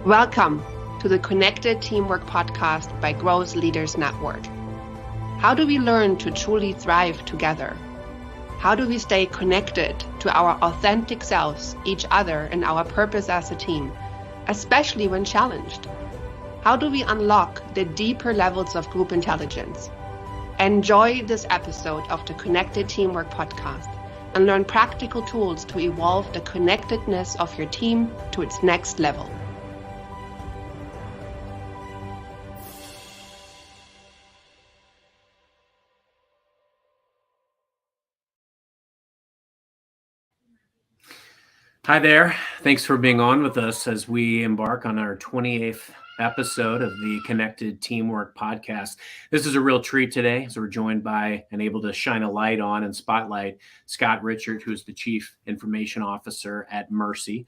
Welcome to the Connected Teamwork Podcast by Growth Leaders Network. How do we learn to truly thrive together? How do we stay connected to our authentic selves, each other, and our purpose as a team, especially when challenged? How do we unlock the deeper levels of group intelligence? Enjoy this episode of the Connected Teamwork Podcast and learn practical tools to evolve the connectedness of your team to its next level. Hi there. Thanks for being on with us as we embark on our 28th episode of the Connected Teamwork Podcast. This is a real treat today as we're joined by and able to shine a light on and spotlight Scott Richard, who is the Chief Information Officer at Mercy,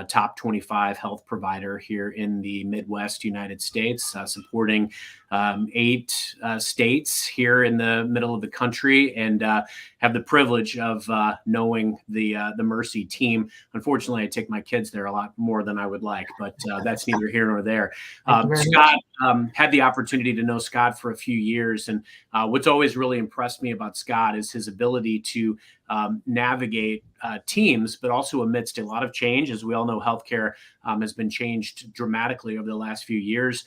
top 25 health provider here in the Midwest United States, supporting 8 states here in the middle of the country, and have the privilege of knowing the Mercy team. Unfortunately, I take my kids there a lot more than I would like, but that's neither here nor there. Scott, had the opportunity to know Scott for a few years, and what's always really impressed me about Scott is his ability to navigate teams, but also amidst a lot of change. As we all know, healthcare has been changed dramatically over the last few years.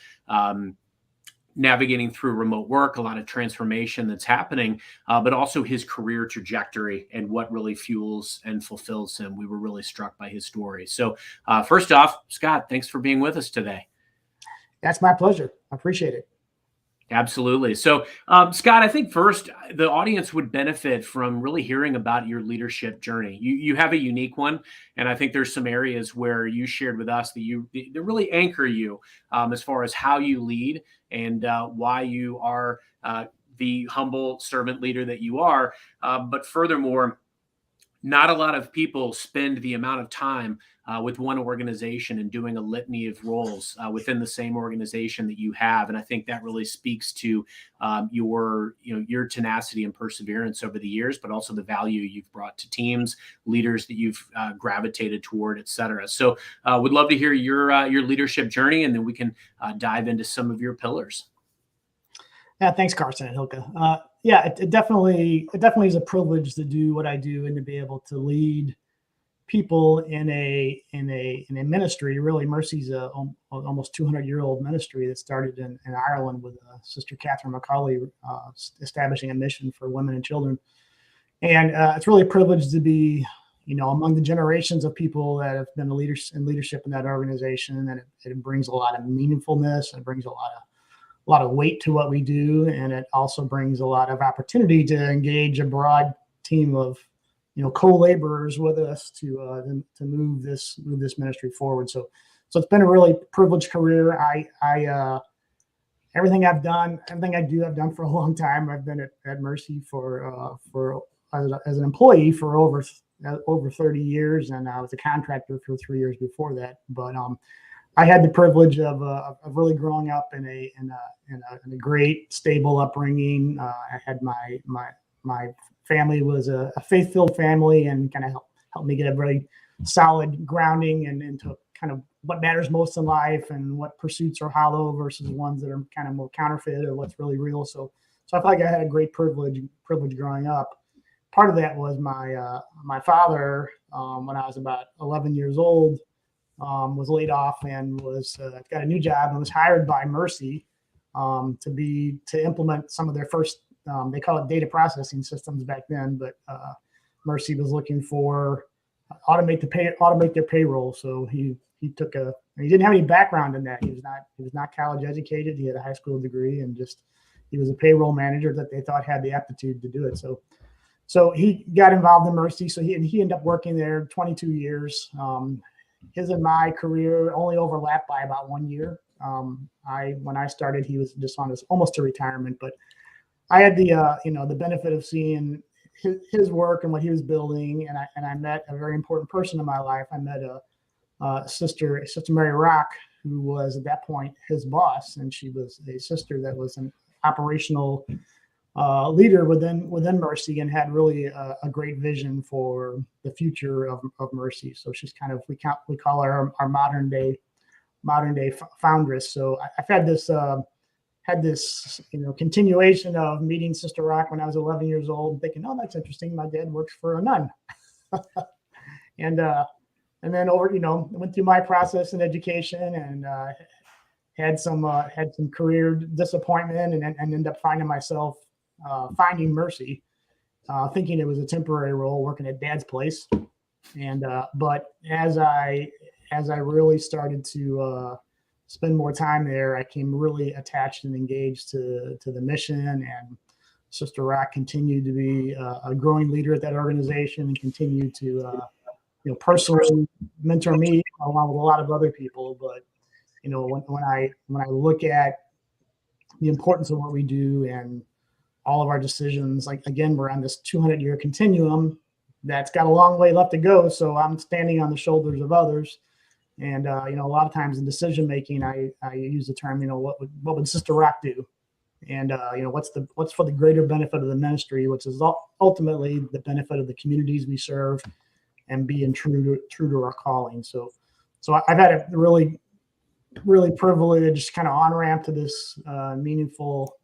Navigating through remote work, a lot of transformation that's happening, but also his career trajectory and what really fuels and fulfills him. We were really struck by his story. So first off, Scott, thanks for being with us today. That's my pleasure. I appreciate it. Absolutely. So, Scott, I think first the audience would benefit from really hearing about your leadership journey. You have a unique one, and I think there's some areas where you shared with us that really anchor you as far as how you lead and why you are the humble servant leader that you are. But furthermore, not a lot of people spend the amount of time with one organization and doing a litany of roles within the same organization that you have. And I think that really speaks to your tenacity and perseverance over the years, but also the value you've brought to teams, leaders that you've gravitated toward, et cetera. So would love to hear your leadership journey, and then we can dive into some of your pillars. Yeah, thanks, Carson and Hilka. It definitely is a privilege to do what I do and to be able to lead people in a ministry. Really, Mercy's a almost 200-year-old ministry that started in Ireland with Sister Catherine McCauley, establishing a mission for women and children. And it's really a privilege to be, among the generations of people that have been in leadership in that organization. And it brings a lot of meaningfulness. It brings a lot of weight to what we do, and it also brings a lot of opportunity to engage a broad team of co-laborers with us to move this ministry forward. So it's been a really privileged career. I everything I do, I've done for a long time. I've been at Mercy for as an employee for over 30 years, and I was a contractor for 3 years before that. But I had the privilege of really growing up in a great, stable upbringing. I had my family was a faith-filled family, and kind of helped me get a very solid grounding and into kind of what matters most in life and what pursuits are hollow versus ones that are kind of more counterfeit or what's really real. So I feel like I had a great privilege growing up. Part of that was my father, when I was about 11 years old, was laid off and got a new job and was hired by Mercy to implement some of their first, they call it data processing systems back then, but Mercy was looking for automate their payroll. So he didn't have any background in that. He was not college educated. He had a high school degree, and he was a payroll manager that they thought had the aptitude to do it. So he got involved in Mercy. So he ended up working there 22 years. His and my career only overlapped by about 1 year. When I started, he was just on almost to retirement, but I had the benefit of seeing his work and what he was building, and I met a very important person in my life. I met Sister Mary Rock, who was at that point his boss, and she was a sister that was an operational leader within Mercy and had really a great vision for the future of Mercy. So she's kind of, we call her our modern day modern day foundress. So I've had this continuation of meeting Sister Rock when I was 11 years old and thinking, oh, that's interesting. My dad works for a nun. And then went through my process in education and had some career disappointment and ended up finding myself finding Mercy, thinking it was a temporary role working at Dad's place. And but as I really started to spend more time there, I came really attached and engaged to the mission, and Sister Rock continued to be a growing leader at that organization and continued to personally mentor me along with a lot of other people. But when I look at the importance of what we do and all of our decisions, like again, we're on this 200-year continuum that's got a long way left to go. So I'm standing on the shoulders of others. And, a lot of times in decision making, I use the term, what would Sister Rock do? And, what's for the greater benefit of the ministry, which is ultimately the benefit of the communities we serve and being true to our calling. So I've had a really privileged kind of on-ramp to this meaningful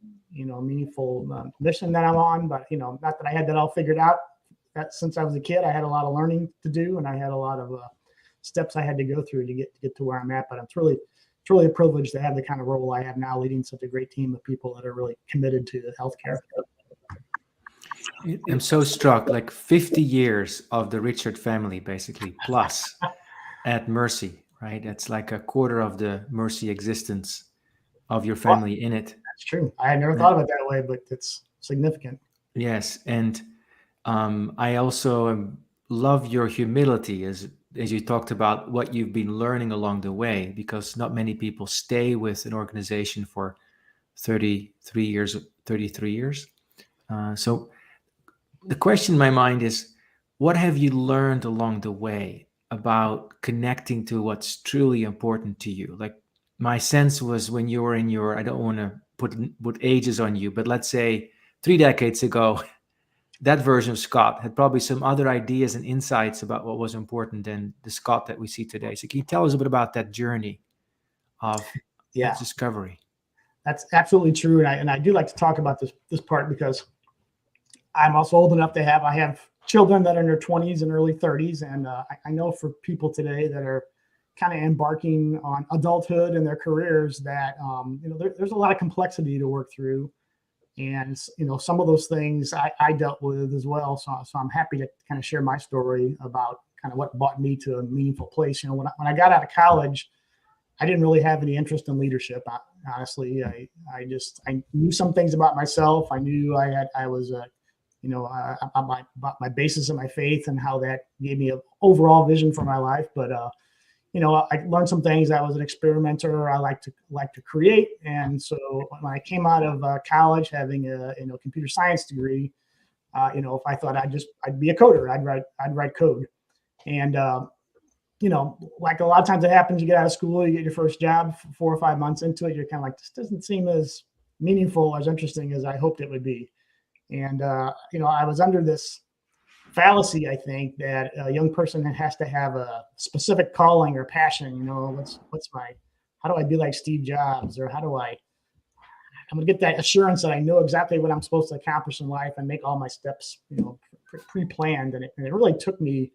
mission that I'm on. But, not that I had that all figured out. That since I was a kid, I had a lot of learning to do, and I had a lot of steps I had to go through to get to where I'm at. But it's really a privilege to have the kind of role I have now, leading such a great team of people that are really committed to healthcare. I'm so struck, like 50 years of the Richard family, basically, plus at Mercy, right? That's like a quarter of the Mercy existence of your family in it. That's true. I had never thought of it that way, but it's significant. Yes. And I also love your humility as you talked about what you've been learning along the way, because not many people stay with an organization for 33 years. So the question in my mind is, what have you learned along the way about connecting to what's truly important to you? Like my sense was when you were in your, I don't want to put ages on you, but let's say 3 decades ago, that version of Scott had probably some other ideas and insights about what was important than the Scott that we see today. So can you tell us a bit about that journey of discovery? That's absolutely true. And I do like to talk about this part because I'm also old enough to I have children that are in their 20s and early 30s. And I know for people today that are kind of embarking on adulthood and their careers that, there's a lot of complexity to work through. And, some of those things I dealt with as well. So I'm happy to kind of share my story about kind of what brought me to a meaningful place. When I got out of college, I didn't really have any interest in leadership. Honestly, I knew some things about myself. I knew I was about my basis of my faith and how that gave me an overall vision for my life. But, I learned some things. I was an experimenter. I like to create. And so when I came out of college, having a computer science degree, if I thought I'd be a coder, I'd write code. And like a lot of times it happens, you get out of school, you get your first job, 4 or 5 months into it, you're kind of like, this doesn't seem as meaningful, as interesting as I hoped it would be. And I was under this fallacy, I think, that a young person has to have a specific calling or passion. How do I be like Steve Jobs, or I'm going to get that assurance that I know exactly what I'm supposed to accomplish in life and make all my steps, pre-planned. And it really took me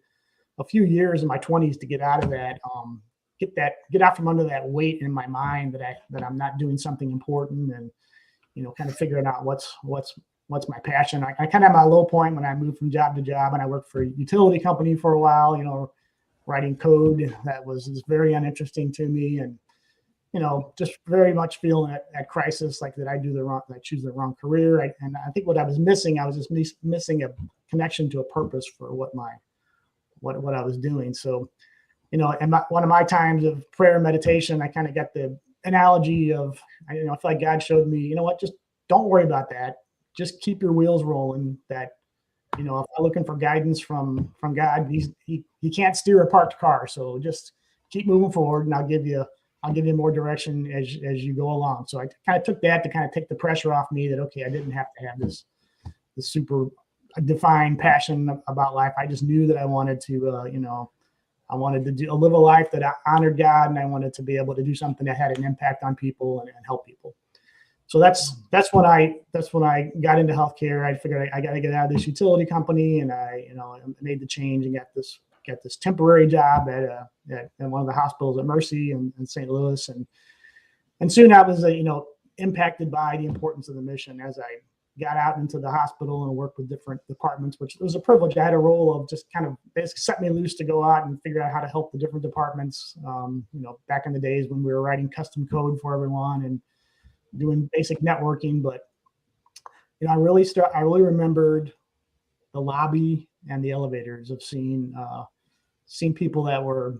a few years in my 20s to get out of that, get out from under that weight in my mind that I'm not doing something important, and, kind of figuring out what's my passion. I kind of had my low point when I moved from job to job, and I worked for a utility company for a while, writing code that was very uninteresting to me, and, just very much feeling at crisis, like that I choose the wrong career. And I think what I was missing, I was just missing a connection to a purpose for what I was doing. So, and one of my times of prayer and meditation, I kind of got the analogy of, I feel like God showed me, just don't worry about that. Just keep your wheels rolling. That, if I'm looking for guidance from God, he can't steer a parked car. So just keep moving forward, and I'll give you more direction as you go along. So I kind of took that to kind of take the pressure off me that, okay, I didn't have to have this super defined passion about life. I just knew that I wanted to, I wanted to live a life that honored God, and I wanted to be able to do something that had an impact on people and help people. So that's when I got into healthcare. I figured I got to get out of this utility company, and I made the change and got this temporary job at one of the hospitals at Mercy in St. Louis, and soon I was impacted by the importance of the mission as I got out into the hospital and worked with different departments, which was a privilege. I had a role of just kind of basically set me loose to go out and figure out how to help the different departments. Back in the days when we were writing custom code for everyone and doing basic networking, but I really remembered the lobby and the elevators of seeing people that were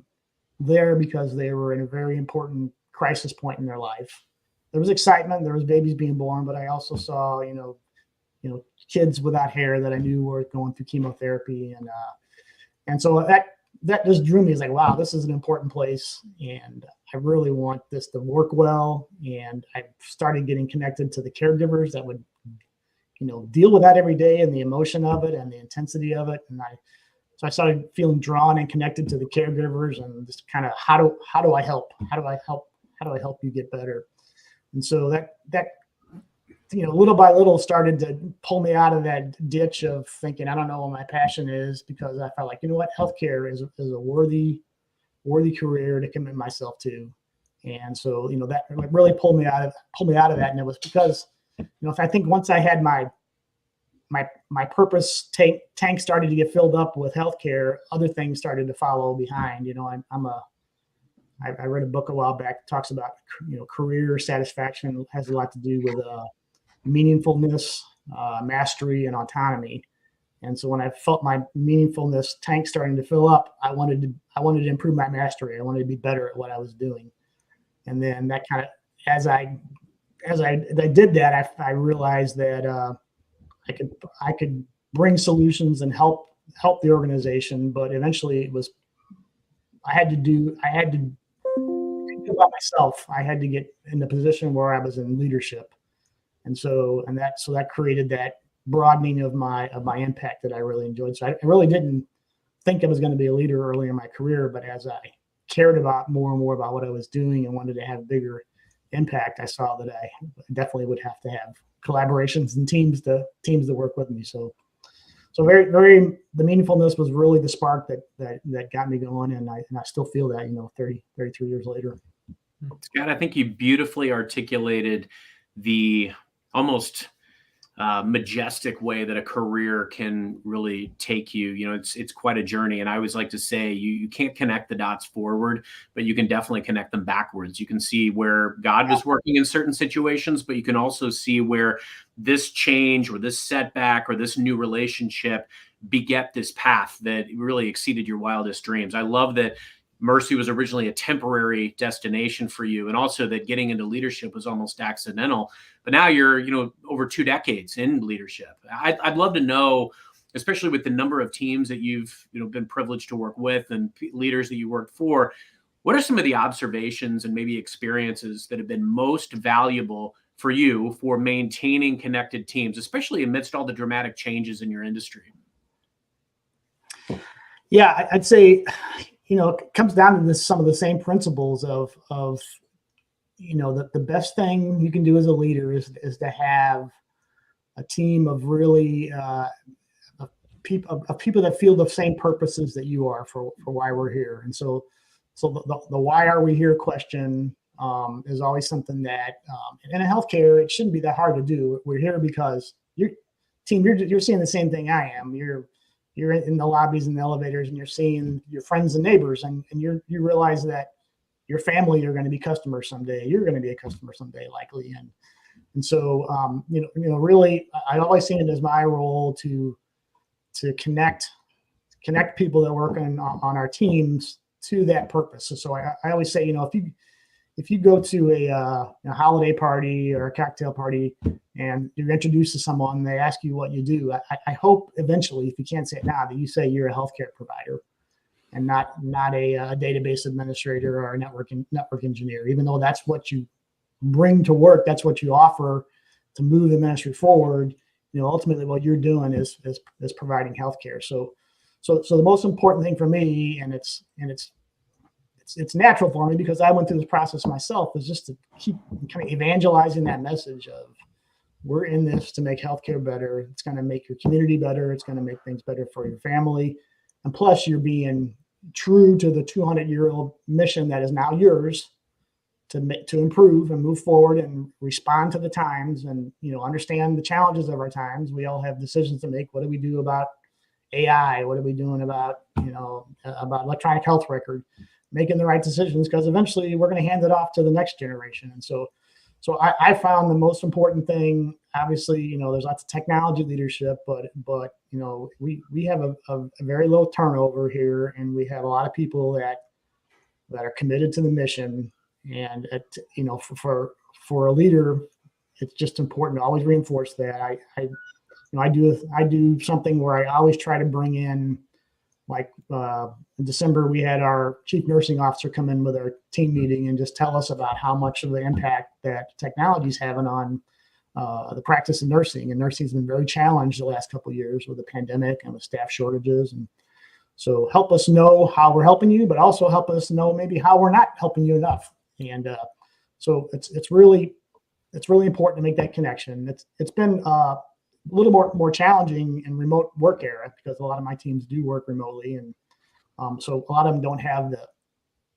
there because they were in a very important crisis point in their life. There was excitement, there was babies being born, but I also saw kids without hair that I knew were going through chemotherapy, and so that just drew me. It's like, wow, this is an important place, and I really want this to work well. And I started getting connected to the caregivers that would, deal with that every day and the emotion of it and the intensity of it. And I started feeling drawn and connected to the caregivers and just kind of how do I help? How do I help you get better? And so that little by little started to pull me out of that ditch of thinking, I don't know what my passion is, because I felt like, healthcare is a worthy career to commit myself to. And so, that really pulled me out of that. And it was because, if I think once I had my purpose tank started to get filled up with healthcare, other things started to follow behind. I read a book a while back that talks about, career satisfaction has a lot to do with meaningfulness, mastery, and autonomy. And so when I felt my meaningfulness tank starting to fill up, I wanted to improve my mastery. I wanted to be better at what I was doing. And then that kind of, as I did that, I realized that I could bring solutions and help the organization. But eventually I had to do by myself. I had to get in the position where I was in leadership. And so that created that broadening of my impact that I really enjoyed. So I really didn't think I was going to be a leader early in my career, but as I cared about more and more about what I was doing and wanted to have bigger impact, I saw that I definitely would have to have collaborations and teams to work with me. So very, very, the meaningfulness was really the spark that got me going, and I still feel that 33 years later. Scott, I think you beautifully articulated the almost majestic way that a career can really take you. It's quite a journey. And I always like to say you can't connect the dots forward, but you can definitely connect them backwards. You can see where God was working in certain situations, but you can also see where this change or this setback or this new relationship beget this path that really exceeded your wildest dreams. I love that Mercy was originally a temporary destination for you, and also that getting into leadership was almost accidental. But now you're, over 2 decades in leadership. I'd love to know, especially with the number of teams that you've, been privileged to work with and leaders that you worked for, what are some of the observations and maybe experiences that have been most valuable for you for maintaining connected teams, especially amidst all the dramatic changes in your industry? Yeah, I'd say, it comes down to some of the same principles of the best thing you can do as a leader is to have a team of really people that feel the same purposes that you are for why we're here. And so the why are we here question is always something that in healthcare, it shouldn't be that hard to do. We're here because you're seeing the same thing I am. You're in the lobbies and the elevators, and you're seeing your friends and neighbors, and you realize that your family are going to be customers someday. You're going to be a customer someday, likely. And so, really, I always seen it as my role to connect people that work on our teams to that purpose. So I always say, if you go to a holiday party or a cocktail party and you're introduced to someone, they ask you what you do. I hope eventually, if you can't say it now, that you say you're a healthcare provider and not a database administrator or a network engineer, even though that's what you bring to work. That's what you offer to move the ministry forward. Ultimately what you're doing is providing healthcare. So So the most important thing for me, and it's natural for me because I went through this process myself, is just to keep kind of evangelizing that message of, we're in this to make healthcare better. It's going to make your community better. It's going to make things better for your family. And plus, you're being true to the 200-year-old mission that is now yours to improve and move forward and respond to the times and, understand the challenges of our times. We all have decisions to make. What do we do about AI? What are we doing about, about electronic health record? Making the right decisions, because eventually we're going to hand it off to the next generation. And so I found the most important thing, obviously, there's lots of technology leadership, but we have a very low turnover here, and we have a lot of people that are committed to the mission. And for a leader, it's just important to always reinforce that. I do something where I always try to bring in, like in December, we had our chief nursing officer come in with our team meeting and just tell us about how much of the impact that technology is having on the practice of nursing. And nursing has been very challenged the last couple of years with the pandemic and with staff shortages. And so help us know how we're helping you, but also help us know maybe how we're not helping you enough. And so it's really important to make that connection. It's been a little more challenging in remote work era because a lot of my teams do work remotely, and so a lot of them don't have the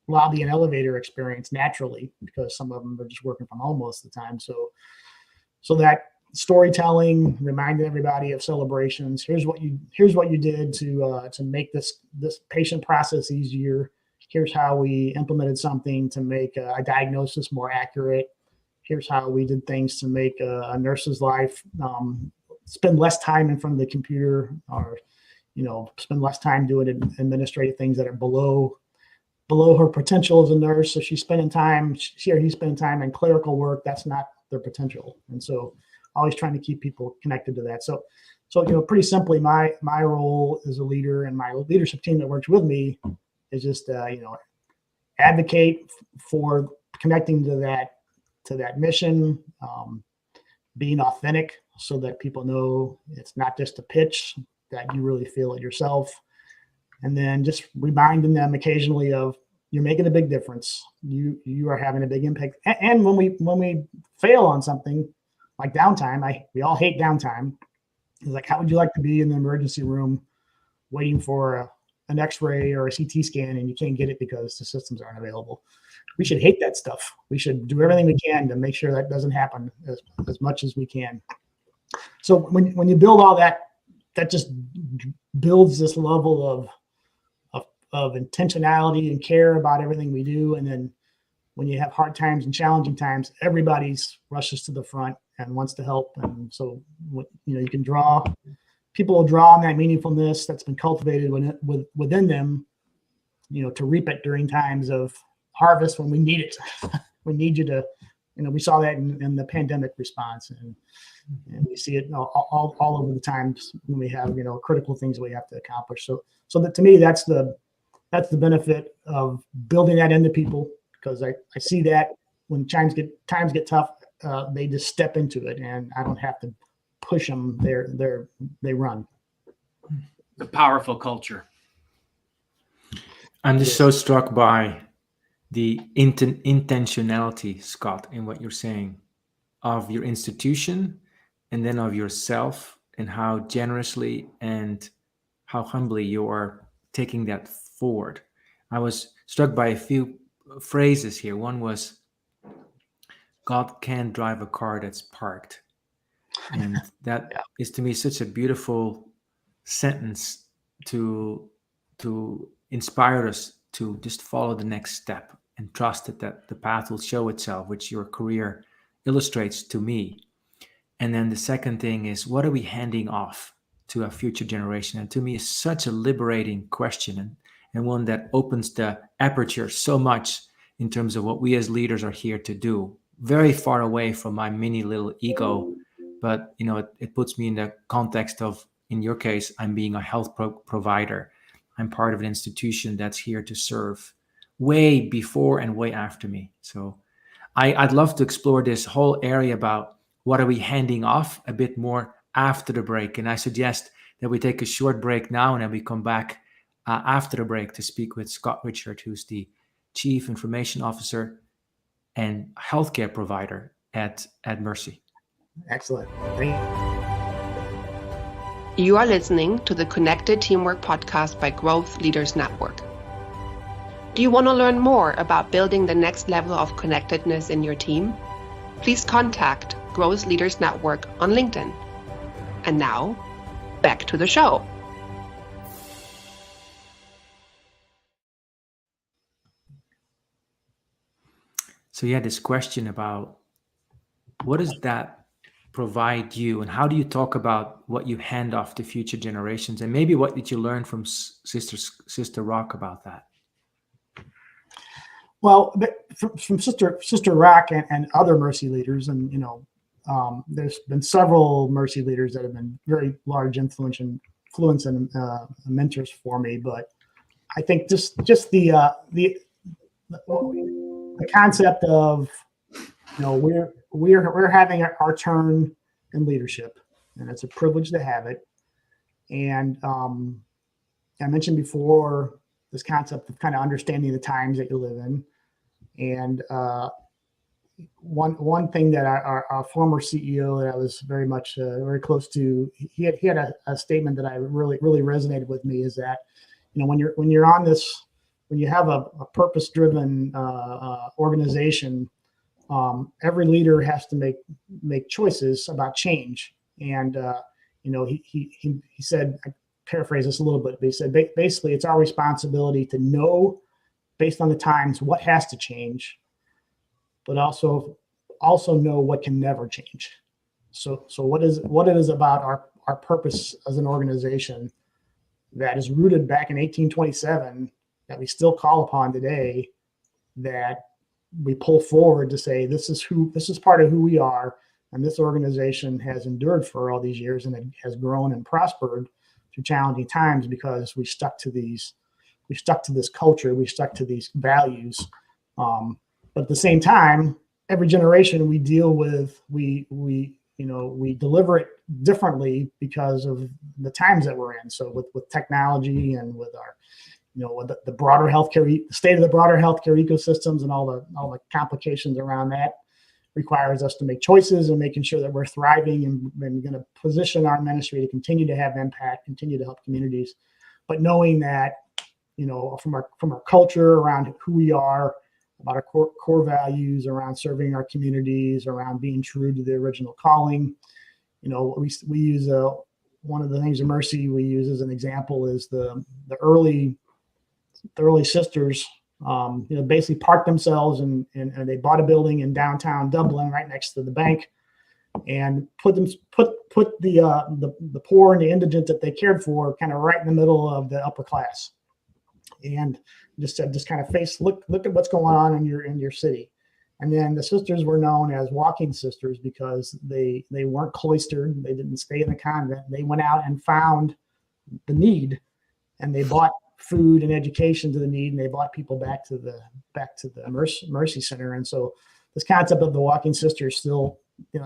lobby and elevator experience naturally because some of them are just working from home most of the time. So that storytelling, reminding everybody of celebrations. Here's what you did to make this patient process easier. Here's how we implemented something to make a diagnosis more accurate. Here's how we did things to make a nurse's life spend less time in front of the computer, or spend less time doing administrative things that are below her potential as a nurse. So she's spending time, she or he's spending time in clerical work. That's not their potential. And so always trying to keep people connected to that. So pretty simply, my role as a leader and my leadership team that works with me is just advocate for connecting to that mission, being authentic so that people know it's not just a pitch, that you really feel it yourself. And then just reminding them occasionally of, you're making a big difference. You are having a big impact. And when we fail on something like downtime, we all hate downtime. It's like, how would you like to be in the emergency room waiting for an X-ray or a CT scan and you can't get it because the systems aren't available? We should hate that stuff. We should do everything we can to make sure that doesn't happen as much as we can. So when you build all that just builds this level of intentionality and care about everything we do. And then when you have hard times and challenging times, everybody's rushes to the front and wants to help. And so, you can people will draw on that meaningfulness that's been cultivated within them, to reap it during times of harvest when we need it. We need you to, we saw that in the pandemic response, and we see it all over the times when we have, critical things we have to accomplish. So that, to me, that's the benefit of building that into people, because I see that when times get tough, they just step into it, and I don't have to push them. They run. The powerful culture. I'm just so struck by the intentionality, Scott, in what you're saying of your institution and then of yourself, and how generously and how humbly you are taking that forward. I was struck by a few phrases here. One was, God can't drive a car that's parked. And that is, to me, such a beautiful sentence to inspire us to just follow the next step and trust that the path will show itself, which your career illustrates to me. And then the second thing is, what are we handing off to a future generation? And to me, is such a liberating question, and one that opens the aperture so much in terms of what we as leaders are here to do. Very far away from my mini little ego, but it puts me in the context of, in your case, I'm being a health provider. I'm part of an institution that's here to serve way before and way after me. So I'd love to explore this whole area about what are we handing off a bit more after the break. And I suggest that we take a short break now, and then we come back after the break to speak with Scott Richard, who's the Chief Information Officer and healthcare provider at Mercy. Excellent. Thank you. You are listening to the Connected Teamwork podcast by Growth Leaders Network. Do you want to learn more about building the next level of connectedness in your team? Please contact Growth Leaders Network on LinkedIn. And now, back to the show. So you had this question about what does that provide you, and how do you talk about what you hand off to future generations, and maybe what did you learn from Sister Rock about that? Well, from Sister Rock and other Mercy leaders, and there's been several Mercy leaders that have been very large influence and mentors for me. But I think just the concept of we're having our turn in leadership, and it's a privilege to have it. And I mentioned before this concept of kind of understanding the times that you live in. And one thing that our former CEO that I was very much very close to, he had a statement that I really resonated with me, is that when you're on this, when you have a purpose-driven organization, every leader has to make choices about change. And he said, I paraphrase this a little bit, but he said basically it's our responsibility to know, based on the times, what has to change, but also know what can never change. So what it is about our purpose as an organization that is rooted back in 1827, that we still call upon today, that we pull forward to say this is part of who we are, and this organization has endured for all these years, and it has grown and prospered through challenging times because we stuck to this culture, we stuck to these values. But at the same time, every generation we deal with, we deliver it differently because of the times that we're in. So with technology and with our, with the broader healthcare, the state of the broader healthcare ecosystems and all the complications around that, requires us to make choices and making sure that we're thriving and going to position our ministry to continue to have impact, continue to help communities, but knowing that, from our culture around who we are, about our core values around serving our communities, around being true to the original calling. We use one of the things in Mercy we use as an example is the early sisters. Basically parked themselves and they bought a building in downtown Dublin right next to the bank, and put the poor and the indigent that they cared for kind of right in the middle of the upper class, and just kind of look at what's going on in your city. And then the sisters were known as walking sisters because they weren't cloistered, they didn't stay in the convent, they went out and found the need, and they bought food and education to the need, and they brought people back to the Mercy Center. And so this concept of the walking sisters still,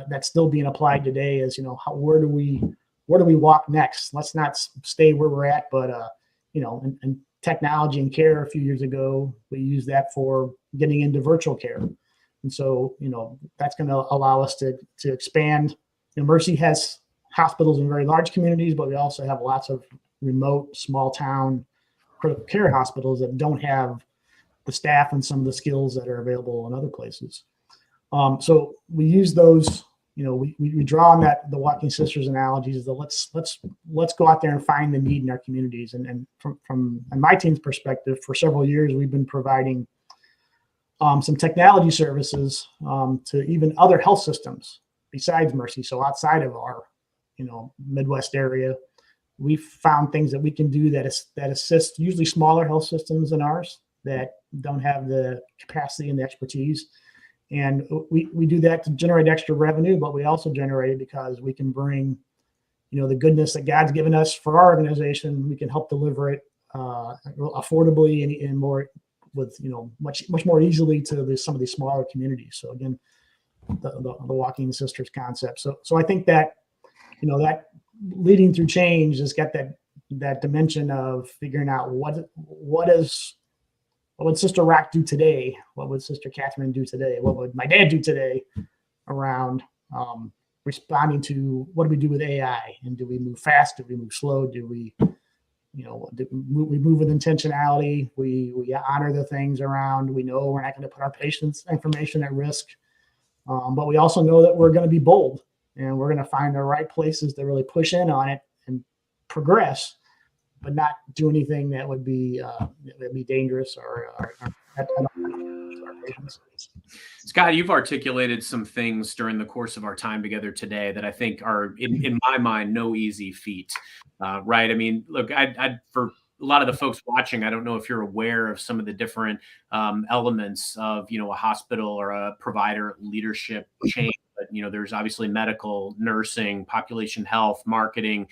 that's still being applied today as, where do we walk next? Let's not stay where we're at, but and technology and care a few years ago, we used that for getting into virtual care. And so, that's going to allow us to expand. Mercy has hospitals in very large communities, but we also have lots of remote, small town critical care hospitals that don't have the staff and some of the skills that are available in other places. So we use those, we draw on the walking sisters analogies. Let's go out there and find the need in our communities. And from my team's perspective, for several years we've been providing some technology services to even other health systems besides Mercy. So outside of our Midwest area, we found things that we can do that assist usually smaller health systems than ours that don't have the capacity and the expertise. And we do that to generate extra revenue, but we also generate it because we can bring, the goodness that God's given us for our organization. We can help deliver it affordably and more with, much more easily to some of these smaller communities. So again, the walking sisters concept. So I think that, leading through change has got that dimension of figuring out what would Sister Rock do today? What would Sister Catherine do today? What would my dad do today around responding to what do we do with AI? And do we move fast? Do we move slow? Do we, we move with intentionality? We honor the things around. We know we're not going to put our patients' information at risk, but we also know that we're going to be bold and we're going to find the right places to really push in on it and progress, but not do anything that would be dangerous or our patients. Scott, you've articulated some things during the course of our time together today that I think are, in my mind, no easy feat, right? I mean, look, for a lot of the folks watching, I don't know if you're aware of some of the different elements of, a hospital or a provider leadership chain. But, there's obviously medical, nursing, population health, marketing.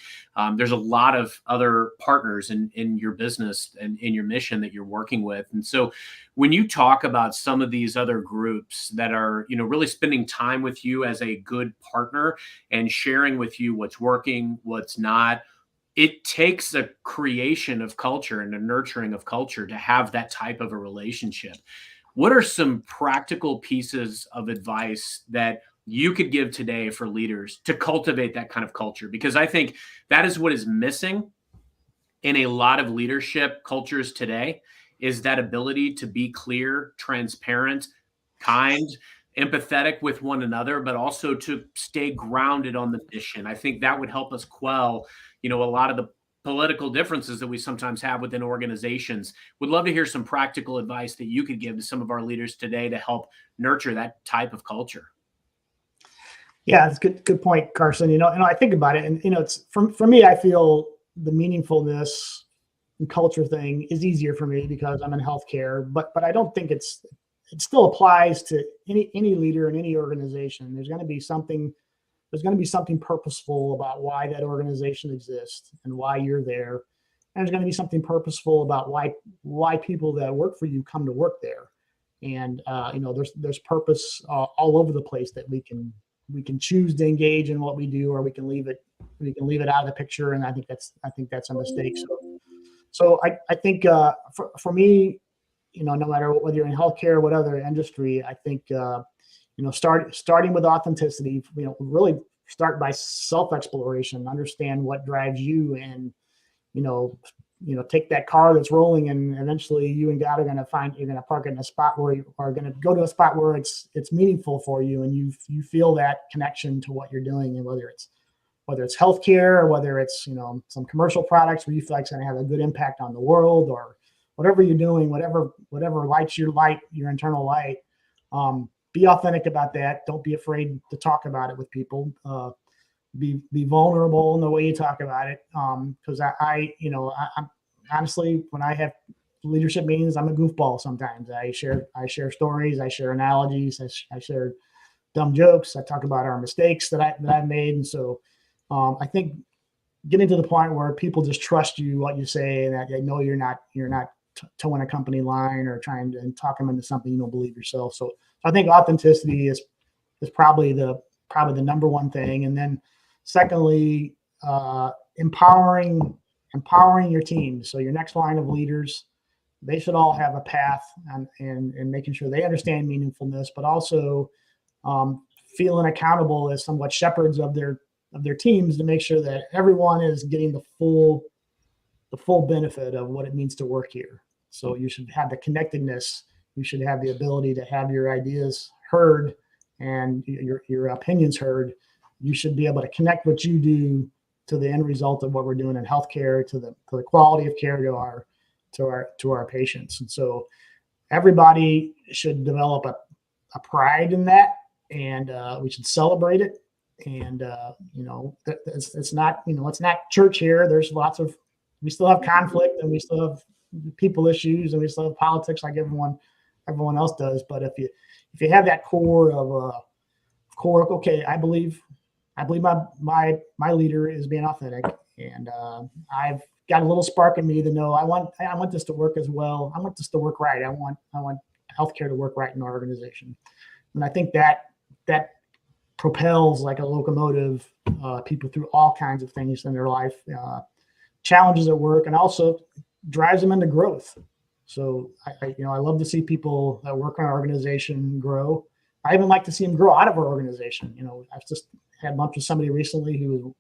There's a lot of other partners in your business and in your mission that you're working with. And so when you talk about some of these other groups that are, really spending time with you as a good partner and sharing with you what's working, what's not, it takes a creation of culture and a nurturing of culture to have that type of a relationship. What are some practical pieces of advice that you could give today for leaders to cultivate that kind of culture? Because I think that is what is missing in a lot of leadership cultures today, is that ability to be clear, transparent, kind, empathetic with one another, but also to stay grounded on the mission. I think that would help us quell, a lot of the political differences that we sometimes have within organizations. Would love to hear some practical advice that you could give to some of our leaders today to help nurture that type of culture. Yeah, it's good point, Carson. And I think about it, and it's for me, I feel the meaningfulness and culture thing is easier for me because I'm in healthcare, but I don't think it still applies to any leader in any organization. There's going to be something purposeful about why that organization exists and why you're there. And there's going to be something purposeful about why people that work for you come to work there. And there's purpose all over the place that we can choose to engage in what we do, or we can leave it out of the picture. And I think that's a mistake. So I think for me, no matter whether you're in healthcare or what other industry, I think starting with authenticity, really start by self-exploration, understand what drives you, and take that car that's rolling, and eventually you and God are going to you're going to park in a spot where you are going to go to a spot where it's meaningful for you, and you feel that connection to what you're doing, and whether it's healthcare or whether it's some commercial products where you feel like it's going to have a good impact on the world, or whatever you're doing, whatever lights your internal light. Be authentic about that. Don't be afraid to talk about it with people. Be vulnerable in the way you talk about it. Because I'm honestly, when I have leadership meetings, I'm a goofball sometimes. I share stories, I share analogies, I share dumb jokes. I talk about our mistakes that I've made, and so I think getting to the point where people just trust you, what you say, and that they know you're not towing a company line or trying to talk them into something you don't believe yourself. So I think authenticity is probably the number one thing. And then secondly, empowering your team. So your next line of leaders, they should all have a path, and making sure they understand meaningfulness, but also feeling accountable as somewhat shepherds of their teams to make sure that everyone is getting the full benefit of what it means to work here. So you should have the connectedness. You should have the ability to have your ideas heard and your opinions heard. You should be able to connect what you do to the end result of what we're doing in healthcare, to the quality of care to our patients. And so everybody should develop a pride in that, and we should celebrate it. And it's not church here. We still have conflict, and we still have people issues, and we still have politics like everyone else does. But if you have that core, okay, I believe my leader is being authentic, and I've got a little spark in me to know I want this to work as well. I want this to work right. I want healthcare to work right in our organization. And I think that propels like a locomotive people through all kinds of things in their life, challenges at work, and also drives them into growth. So I love to see people that work in our organization grow. I even like to see them grow out of our organization. I've just had lunch with somebody recently who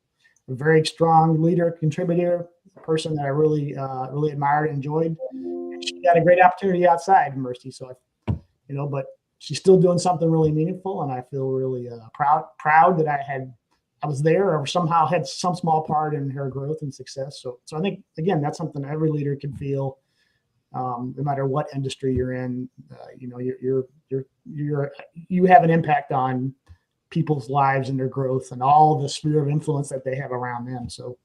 was a very strong leader, contributor, a person that I really admired and enjoyed. And she got a great opportunity outside Mercy. So, but she's still doing something really meaningful, and I feel really proud that I was there or somehow had some small part in her growth and success. So I think, again, that's something every leader can feel, no matter what industry you're in. You have an impact on people's lives and their growth and all the sphere of influence that they have around them. So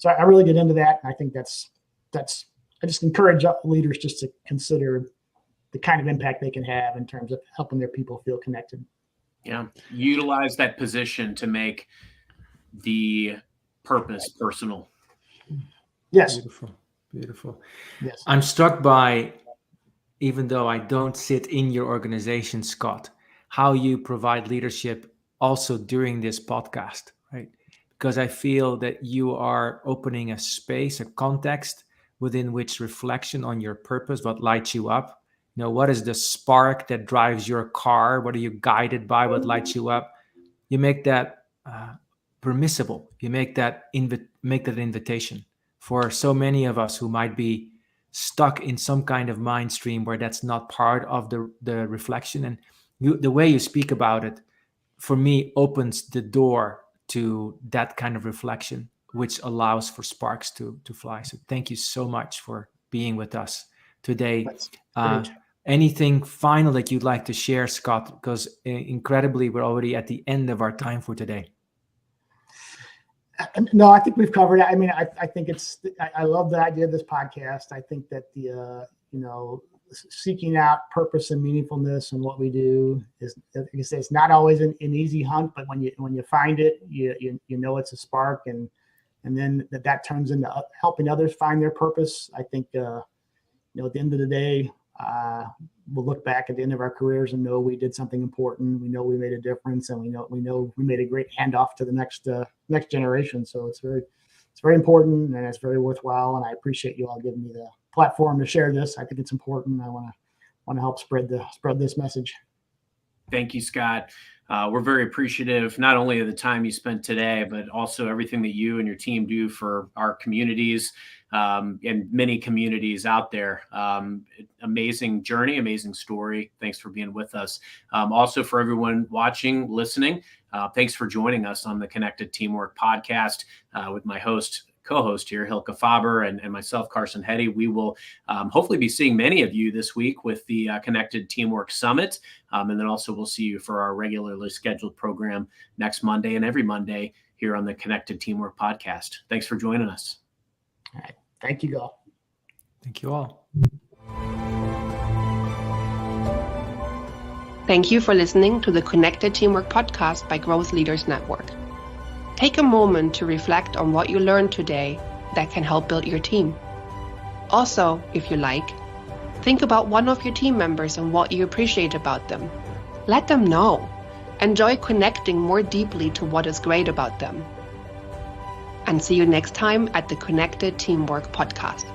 I really get into that, and I think that's I just encourage leaders just to consider the kind of impact they can have in terms of helping their people feel connected. Yeah, utilize that position to make the purpose personal. Yes. Beautiful. Yes. I'm struck by, even though I don't sit in your organization, Scott, how you provide leadership also during this podcast, right? Because I feel that you are opening a space, a context within which reflection on your purpose, what lights you up. What is the spark that drives your car? What are you guided by? What lights you up? You make that permissible. You make that invitation for so many of us who might be stuck in some kind of mind stream where that's not part of the reflection. And the way you speak about it, for me, opens the door to that kind of reflection, which allows for sparks to fly. So thank you so much for being with us today. Anything final that you'd like to share, Scott? Because incredibly, we're already at the end of our time for today. No, I think we've covered it. I mean, I think I love the idea of this podcast. I think that seeking out purpose and meaningfulness in what we do is, like I say, it's not always an easy hunt, but when you find it, it's a spark, and then that turns into helping others find their purpose. I think, at the end of the day, we'll look back at the end of our careers and know we did something important. We know we made a difference, and we know we made a great handoff to the next generation. So it's very important, and it's very worthwhile. And I appreciate you all giving me the platform to share this. I think it's important. I want to help spread this message. Thank you, Scott. We're very appreciative, not only of the time you spent today, but also everything that you and your team do for our communities and many communities out there. Amazing journey, amazing story. Thanks for being with us. Also for everyone watching, listening, thanks for joining us on the Connected Teamwork podcast with my co-host here, Hilke Faber, and myself, Carson Hetty. We will hopefully be seeing many of you this week with the Connected Teamwork Summit. And then also we'll see you for our regularly scheduled program next Monday and every Monday here on the Connected Teamwork podcast. Thanks for joining us. All right. Thank you all. Thank you all. Thank you for listening to the Connected Teamwork podcast by Growth Leaders Network. Take a moment to reflect on what you learned today that can help build your team. Also, if you like, think about one of your team members and what you appreciate about them. Let them know. Enjoy connecting more deeply to what is great about them. And see you next time at the Connected Teamwork podcast.